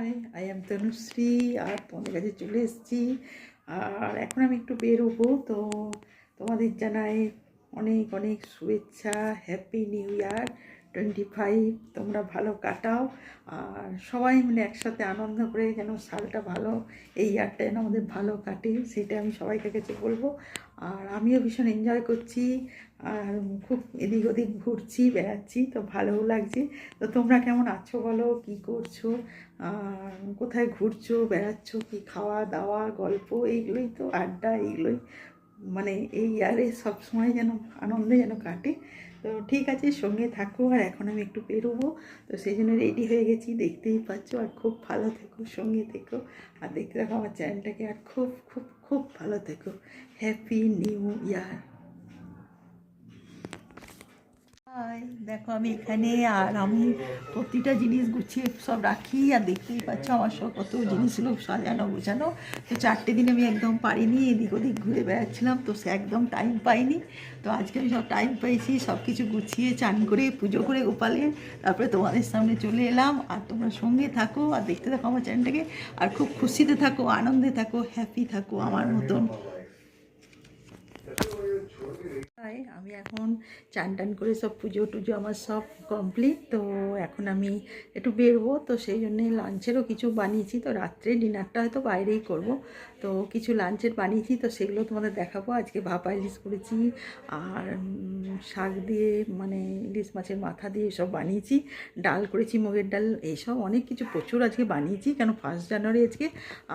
High, I am Tanushree. আর তোমাদের কাছে চলে এসেছি। আর এখন আমি একটু বেরোবো, তো তোমাদের জানাই অনেক অনেক শুভেচ্ছা। Happy new year 25। তোমরা ভালো কাটাও, আর সবাই মিলে একসাথে আনন্দ করে যেন সালটা ভালো, এই ইয়ারটা যেন আমাদের ভালো কাটে, সেটা আমি সবাইকে কাছে বলবো। আর আমিও ভীষণ এনজয় করছি, আর খুব এদিক ওদিক ঘুরছি, বেড়াচ্ছি, তো ভালোও লাগছে। তো তোমরা কেমন আছো বলো, কি করছো, কোথায় ঘুরছো, বেড়াচ্ছ, কি খাওয়া দাওয়া, গল্প, এইগুলোই তো আড্ডা, এইগুলোই মানে এই ইয়ারে সবসময় যেন আনন্দে যেন কাটে। তো ঠিক আছে, সঙ্গে থাকো। আর এখন আমি একটু বেরোবো, তো সেই জন্য রেডি হয়ে গেছি, দেখতেই পাচ্ছ। আর খুব ভালো থেকো, সঙ্গে থেকো, আর দেখতে থাকো আমার চ্যানেলটাকে। আর খুব খুব খুব ভালো থেকো। Happy new year. হাই, দেখো আমি এখানে, আর আমি প্রতিটা জিনিস গুছিয়ে সব রাখি। আর দেখতেই পাচ্ছ আমার সব কত জিনিসগুলো সাজানো গোছানো। তো 4টে দিন আমি একদম পারিনি, এদিক ওদিক ঘুরে বেড়াচ্ছিলাম, তো সে একদম টাইম পাইনি। তো আজকে আমি সব টাইম পাইছি, সব কিছু গুছিয়ে চান করে পুজো করে গোপালের, তারপরে তোমাদের সামনে চলে এলাম। আর তোমরা সঙ্গে থাকো আর দেখতে থাকো আমার চ্যানেলটাকে। আর খুব খুশিতে থাকো, আনন্দে থাকো, হ্যাপি থাকো আমার মতন। আমি এখন চান টান করে সব পুজো টুজো আমার সব কমপ্লিট। তো এখন আমি একটু বেরবো, তো সেই জন্যে লাঞ্চেরও কিছু বানিয়েছি। তো রাত্রে ডিনারটা হয়তো বাইরেই করব। তো কিছু লাঞ্চের বানিয়েছি, তো সেগুলো তোমাদের দেখাবো। আজকে ভাপা ইলিশ করেছি, আর শাক দিয়ে মানে ইলিশ মাছের মাথা দিয়ে সব বানিয়েছি। ডাল করেছি, মুগের ডাল, এইসব অনেক কিছু প্রচুর আজকে বানিয়েছি, কেন 1 জানুয়ারি আজকে।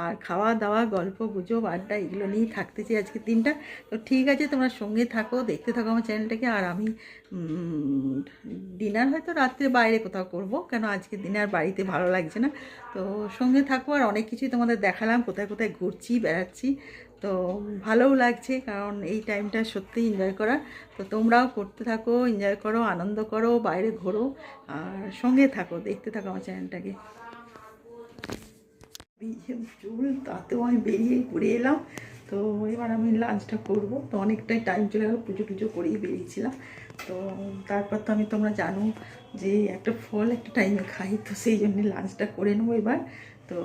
আর খাওয়া দাওয়া, গল্প গুজব, আড্ডা, এগুলো নিয়েই থাকতেছি আজকে দিনটা। তো ঠিক আছে, তোমরা সঙ্গে থাকো, দেখতে থাকো আমার চ্যানেলটাকে। আর আমি ডিনার হয়তো রাত্রে বাইরে কোথাও করব, কেন আজকে ডিনার বাড়িতে ভালো লাগছে না। তো সঙ্গে থাকো, আর অনেক কিছুই তোমাদের দেখালাম, কোথায় কোথায় ঘুরছি, বেড়াচ্ছি। তো ভালোও লাগছে, কারণ এই টাইমটা সত্যিই এনজয় করা। তো তোমরাও করতে থাকো, এনজয় করো, আনন্দ করো, বাইরে ঘোরো, আর সঙ্গে থাকো, দেখতে থাকো আমার চ্যানেলটাকে। চুল তাতেও আমি বেরিয়ে ঘুরে এলাম। তো এবার আমি লাঞ্চটা করব, তো অনেকটাই টাইম চলে গেল, পুজো টুজো করেই বেরিয়েছিলাম। তো তারপর তো আমি, তোমরা জানো যে একটা ফল একটা টাইমে খাই, তো সেই জন্যে লাঞ্চটা করে নেবো এবার। তো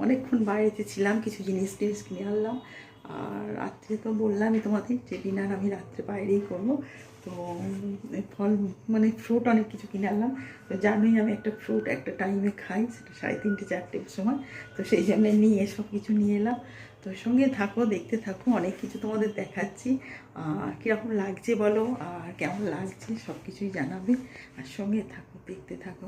অনেকক্ষণ বাইরেতে ছিলাম, কিছু জিনিস টিনিস কিনে আনলাম। আর রাত্রে তো বললামই তোমাদের যে ডিনার আমি রাত্রে বাইরেই করবো। তো ফল মানে ফ্রুট অনেক কিছু কিনে আনলাম। তো জানোই আমি একটা ফ্রুট একটা টাইমে খাই, সেটা 3:30 4টের সময়। তো সেই জন্য নিয়ে সব কিছু নিয়ে এলাম। তো সঙ্গে থাকো, দেখতে থাকো, অনেক কিছু তোমাদের দেখাচ্ছি। কীরকম লাগছে বলো, আর কেমন লাগছে সব কিছুই জানাবে। আর সঙ্গে থাকো, দেখতে থাকো।